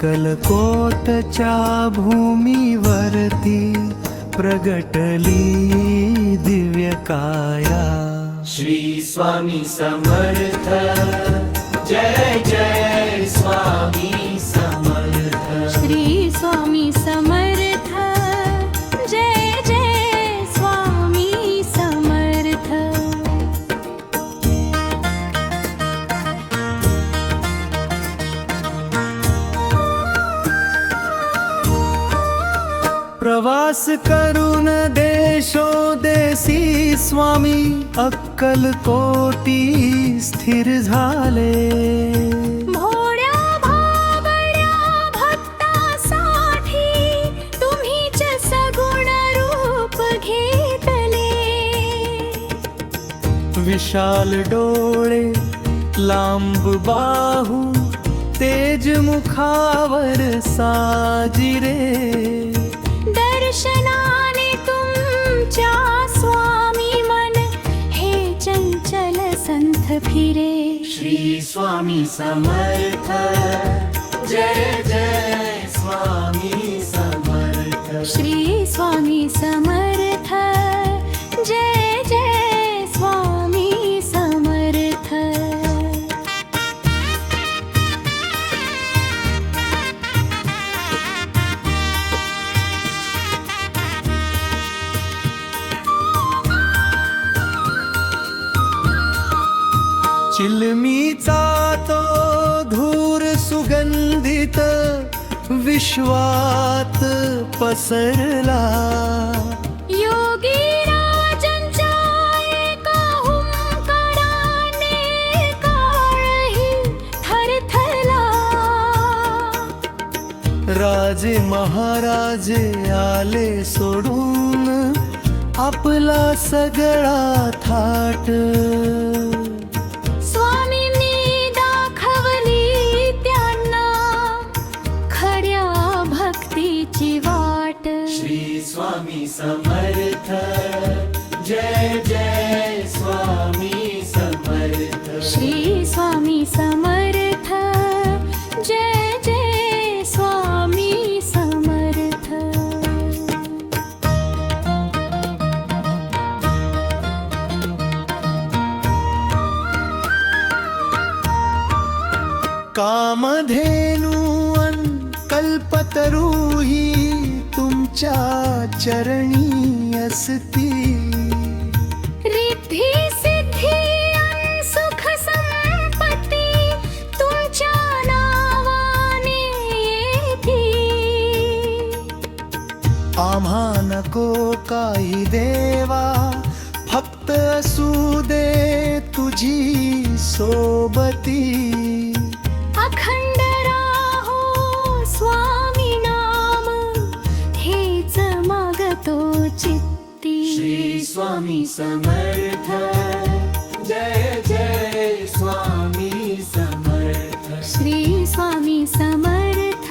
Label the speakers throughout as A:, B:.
A: अक्कलकोटच्या भूमीवरती प्रगटली दिव्य काया।
B: श्री स्वामी समर्थ, जय जय स्वामी समर्थ।
C: श्री स्वामी समर्थ, जय जय स्वामी समर्थ।
A: प्रवास करून देशोदेशी स्वामी अक्कलकोटी स्थिर झाले।
C: भोळ्या भाबड्या भक्तासाठी तुम्हीच सगुण रूप घेतले।
A: विशाल डोळे, लांब बाहू, तेज मुखावर साजिरे।
C: दर्शनाने तुमच्या स्वामी मन हे चंचल संथ फिरे।
B: श्री स्वामी समर्थ, जय जय स्वामी समर्थ।
C: श्री स्वामी समर्थ, जय जय स्वामी समर्थ।
A: चिलमीचा तो धूर सुगंधित विश्वात पसरला।
C: योगी राजांच्या एका हुंकाराने काळही थरथरला।
A: राजे महाराजे आले सोडून आपला सगळा थाट।
C: स्वामींनी दाखवली त्यांना खऱ्या भक्तीची वाट।
B: श्री स्वामी समर्थ, जय जय स्वामी समर्थ।
C: श्री स्वामी समर्थ, जय जय स्वामी समर्थ।
A: कामधेनु अन कल्पतरुही तुमच्या चरणी असती।
C: रिद्धी सिद्धी अन सुख संपत्ती तुमच्या नावाने येती।
A: आम्हा नको काही देवा, फक्त असू दे तुझी सोबती।
C: अखंड राहो स्वामी नाम हेच मागतो चित्ती।
B: श्री स्वामी समर्थ, जय जय स्वामी समर्थ।
C: श्री स्वामी समर्थ,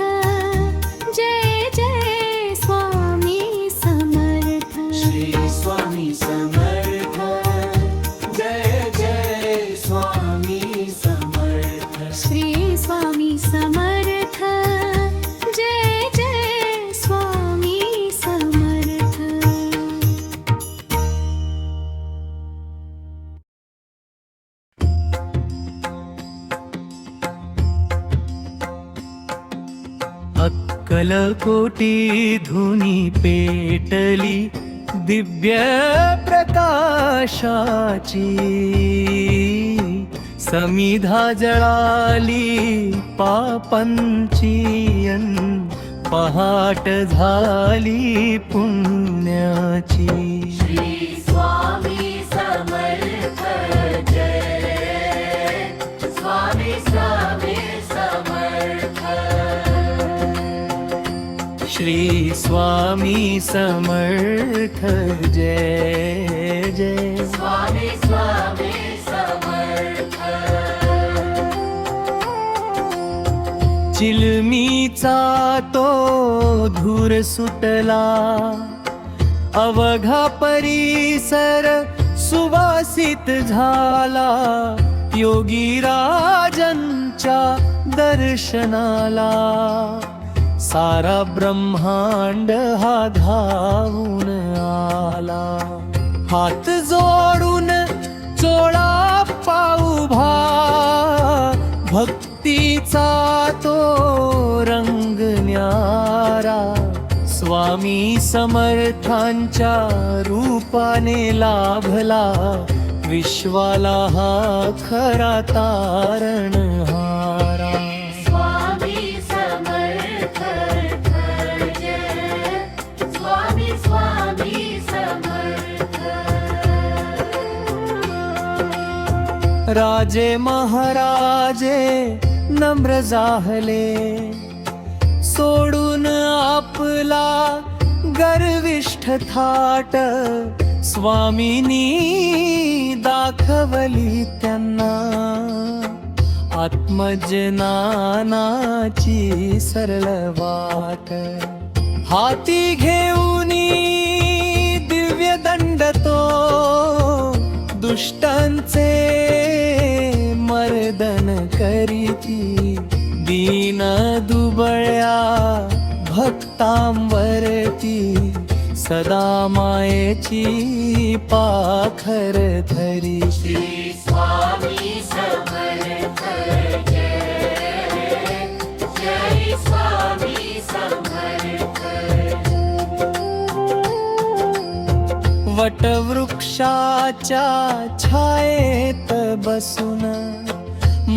C: जय जय स्वामी समर्थ।
B: श्री स्वामी समर्थ, जय जय स्वामी समर्थ।
C: श्री स्वामी समर्थ, जय जय स्वामी समर्थ।
A: अक्कलकोटी धुनी पेटली दिव्य प्रकाशाची। समिधा जळाली पापांची अन पहाट झाली पुण्याची।
B: श्री स्वामी समर्थ, जय स्वामी स्वामी समर्थ।
A: श्री स्वामी समर्थ, जय जय
B: स्वामी स्वामी समर्थ।
A: चिलमीचा तो धूर सुटला, अवघा परिसर सुवासित झाला। योगी राजांच्या दर्शनाला सारा ब्रह्मांड हा धावून आला हात जोडून चोळा पाऊभा भक्तीचा तो रंग न्यारा स्वामी समर्थांच्या रूपाने लाभला विश्वाला हा खरा तारणहारा
B: स्वामी समर्थ जय स्वामी स्वामी समर्थ
A: राजे महाराजे नम्र जाहले सोडून आपला गर्विष्ठ थाट स्वामीनी दाखवली त्यांना आत्मज्ञानाची सरळ वाट हाती घेऊनी दिव्य दंड तो दुष्टांचे मर्दन करीती दीन दुबळ्या भक्तांवरती सदा मायेची पाखर धरी
B: श्री स्वामी समर्थ जय जय स्वामी समर्थ
A: वटवृक्षाच्या छायेत बसून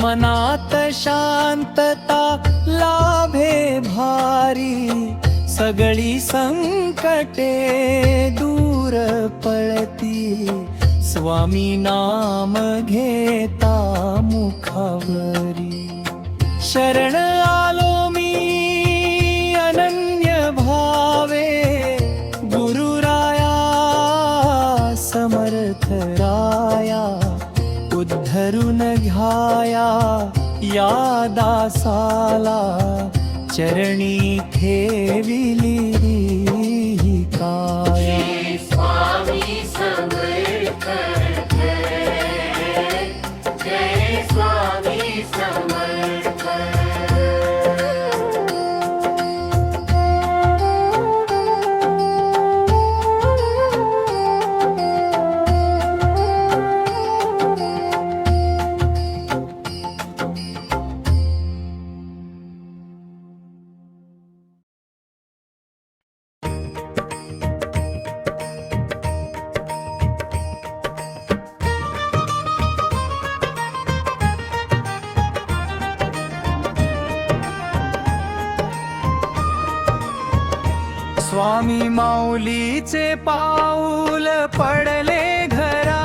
A: मनात शांतता लाभे भारी सगळी संकटे दूर पळती स्वामी नाम घेता मुखावरी शरण आलो मी अनन्य भावे गुरुराया समर्थ राया उद्धरून घ्याया या दासाला चरणी ठेविली ही काया
B: श्री स्वामी समर्थ जय जय स्वामी समर्थ
A: स्वामी माऊलीचे पाऊल पडले घरा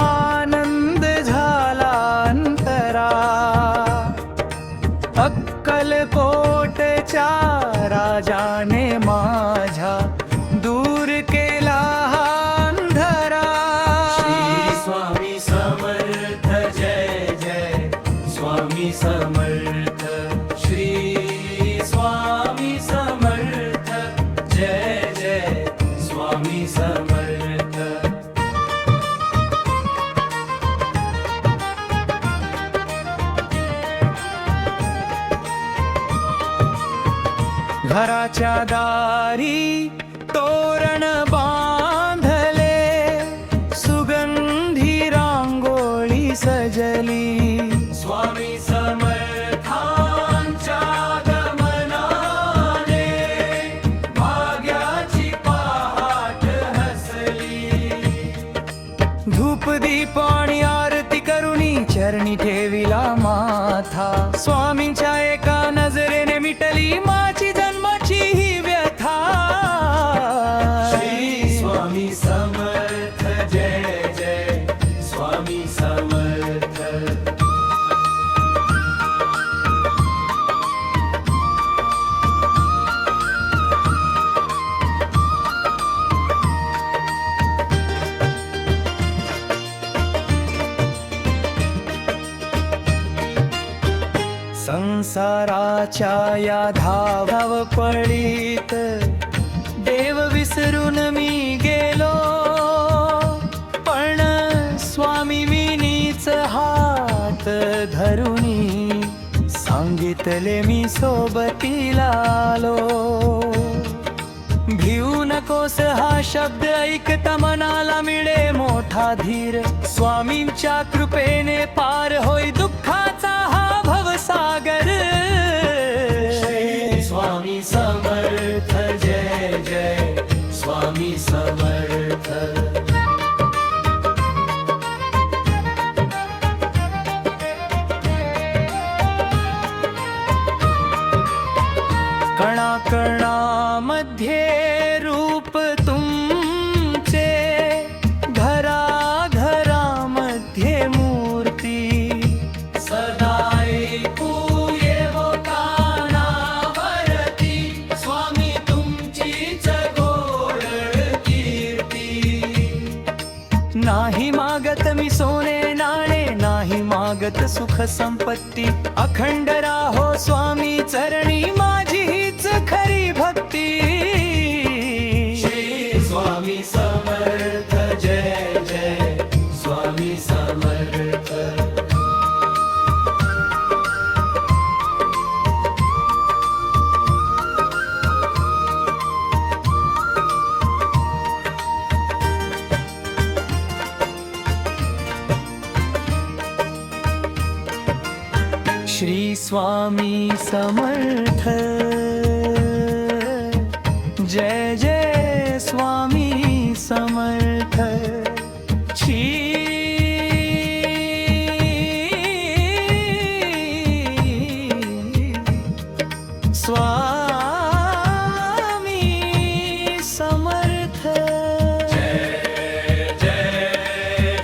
A: आनंद झाला अंतरा अक्कलकोटच्या राजाने माझ्या दूर केला हा अंधारा श्री स्वामी समर्थ जय जय स्वामी समर्थ श्री स्वामी समर्थ जय जय स्वामी समर्थ घराच्या दारी तोरण बांधले सुगंधी रांगोळी सजली स्वामी समर्थांच्या गमनाने भाग्याची पहाट हसली धूप दीप आणि आरती करुणी चरणी ठेविला माथा स्वामींच्या एका नजरेने मिटली माझी जन्माची ही व्यथा श्री स्वामी समर्थ जय जय स्वामी समर्थ संसाराच्या या धावपळीत देव विसरून मी गेलो पण स्वामी विनीच हात धरुनी मी सोबतीला आलो. भिऊ नकोस हा शब्द ऐकता मनाला मिळे मोठा धीर. स्वामींच्या कृपेने पार होई दुःखाचा हा भवसागर. श्री स्वामी समर्थ जय जय स्वामी समर्थ. कणाकणामध्ये रूप तुमचे, घराघरामध्ये मूर्ती. सदा ऐकू येवो कानावरती, स्वामी तुमचीच गोड कीर्ती. नाही मागत मी सोने नाणे, नाही मागत सुख संपत्ती. अखंड राहो स्वामी चरणी, माझी हीच खरी भक्ती. श्री स्वामी समर्थ जय जय स्वामी समर्थ. श्री स्वामी समर्थ जय जय स्वामी समर्थ. श्री स्वामी समर्थ. जय जय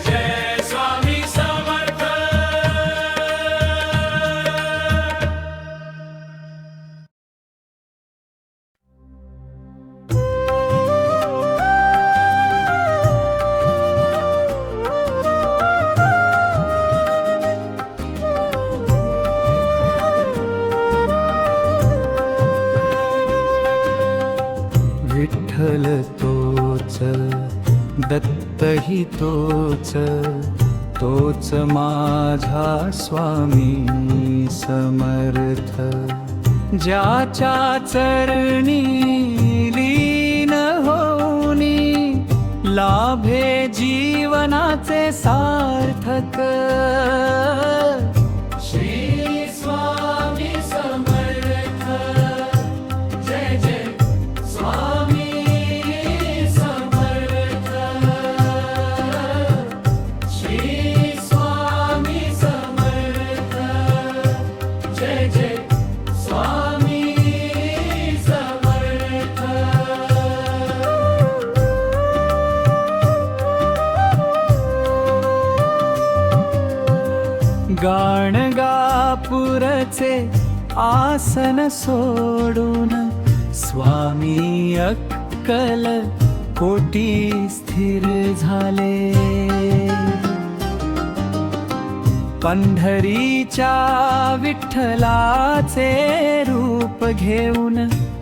A: जय स्वामी समर्थ. विठ्ठल तोच, दत्तही तोच, तोच माझा स्वामी समर्थ. ज्याच्या चरणी लीन होनी, लाभे जीवनाचे सार्थक. श्री स्वामी समर्थ जय जय स्वामी समर्थ. श्री स्वामी समर्थ जय जय स्वामी समर्थ. गाणगापूरचे आसन सोडून, स्वामी अक्कल कोटी स्थिर झाले. पंढरीच्या विठ्ठलाचे रूप घेऊन,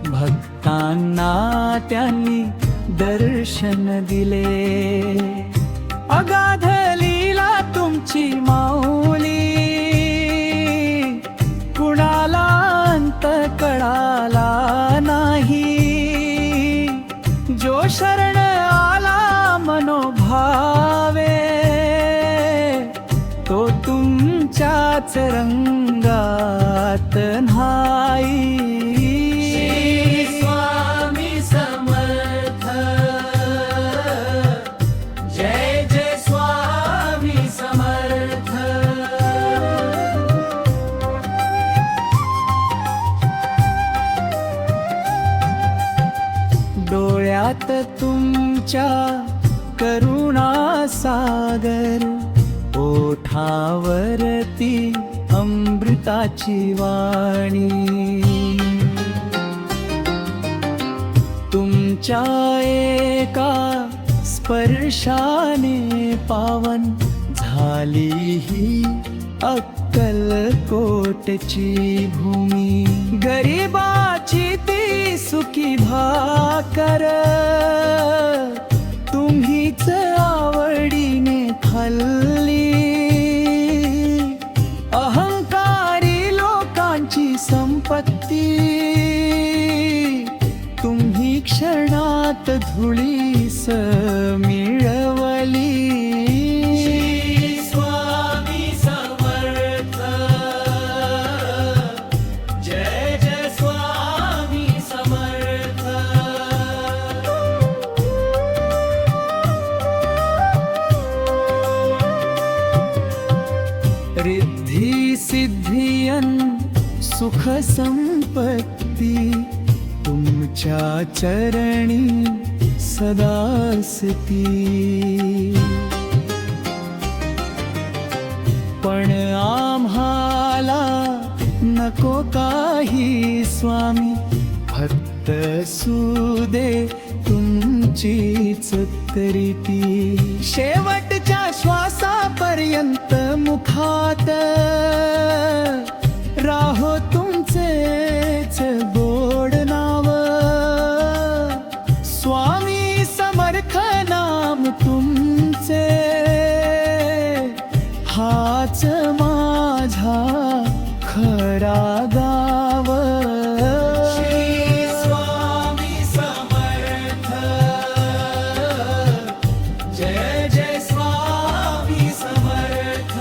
A: भक्तांना त्यांनी दर्शन दिले. अगाध लीला तुमची माऊली, कुणाला अंत कळाला नाही. जो शरण आला मनोभावे, तो तुमच्याच रंगात न्हाई. स्वामी समर्थ जय जय स्वामी समर्थ. डोळ्यात तुमच्या करुणा सागर, ओठावरती अमृताची वाणी. तुमच्या एका स्पर्शाने पावन झाली ही अक्कलकोटची भूमी. गरिबाची ती सुखी भाकर, तुम्हीच आवडीने खाल्ली. अहंकारी लोकांची संपत्ती मात धुळीस मिळवली. स्वामी समर्थ, जय जय स्वामी समर्थ. रिद्धी सिद्धियन सुख संपत्ती तुमच्या चरणी सदासती. पण आम्हाला नको काही स्वामी, फक्त सुदे तुमचीच तरीती. शेवटच्या श्वासापर्यंत मुखात राहो तुमचेच गोड नाव. स्वामी समर्थ नाम तुमचे, हाच माझा खरा गाव. श्री स्वामी समर्थ, जय जय स्वामी समर्थ.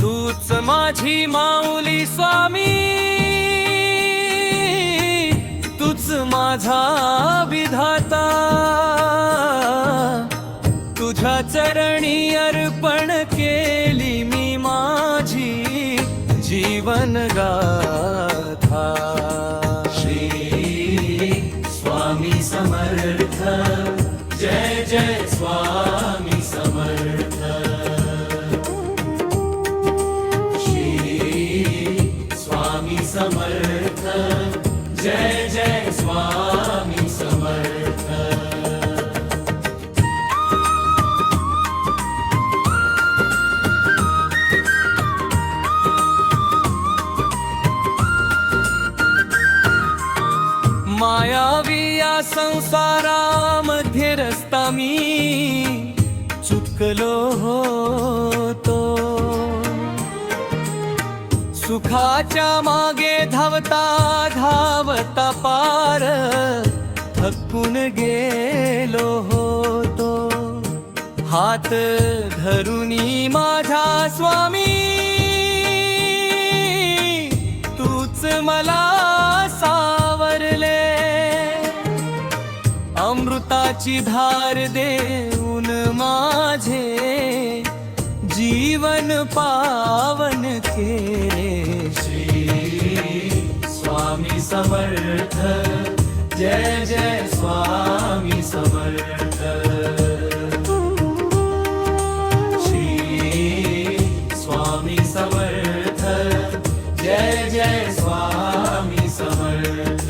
A: तूच माझी माऊली स्वामी, तूच माझा विधाता. तुझ्या चरणी अर्पण केली मी माझी जीवन गाथा. श्री स्वामी समर्थ, जय जय स्वामी समर्थ. समर्थ, जय जय स्वामी समर्थ. मायावी या संसारामध्ये रस्ता मी चुकलो होतो. सुखाच्या मागे धावता धावता पार थकून गेलो होतो. हात धरुनी माझ्या स्वामी, तूच मला सावरले. अमृताची धार देऊन माझे जीवन पावन केले. श्री स्वामी समर्थ, जय जय स्वामी समर्थ. श्री स्वामी समर्थ, जय जय स्वामी समर्थ.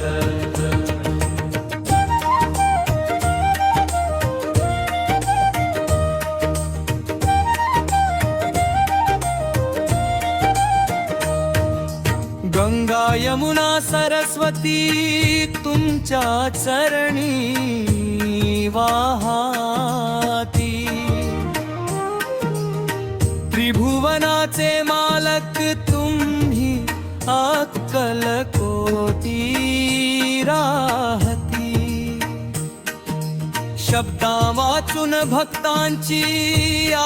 A: गंगा यमुना सरस्वती तुमच्या चरणी वाहती. त्रिभुवनाचे मालक तुम्ही अक्कल कोटी राहती. शब्दा वाचून भक्तांची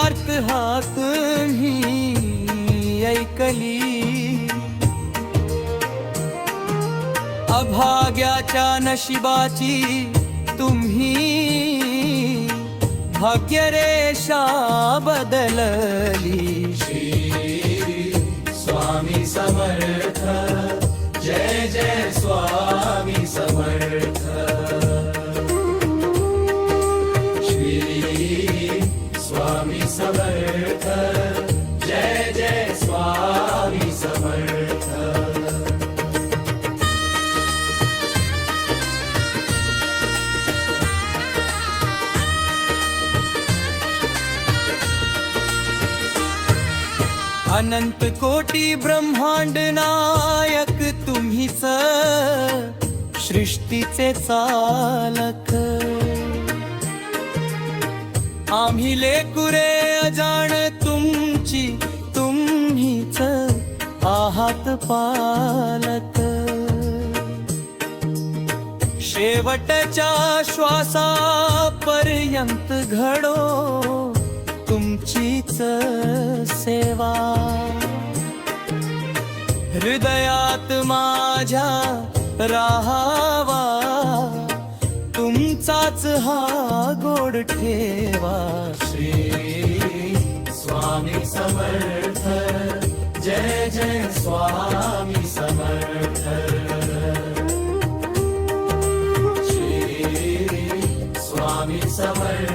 A: आर्त हाक तुम्ही ऐकली. अभाग्याच्या नशिबाची तुम्ही भाग्यरेषा बदलली. श्री स्वामी समर्थ, जय जय स्वामी समर्थ. श्री स्वामी समर्थ, जय जय स्वामी समर्थ. अनंत कोटी ब्रह्मांड नायक तुम्हीच. सृष्टी सृष्टीचे चालक आम्ही लेकुरे अजाण तुमची तुम्हीच आहात पालक शेवटच्या श्वासापर्यंत घडो तुमचीच सेवा हृदयात माझ्या राहावा तुमचाच हा गोड ठेवा श्री स्वामी समर्थ जय जय स्वामी समर्थ श्री स्वामी समर्थ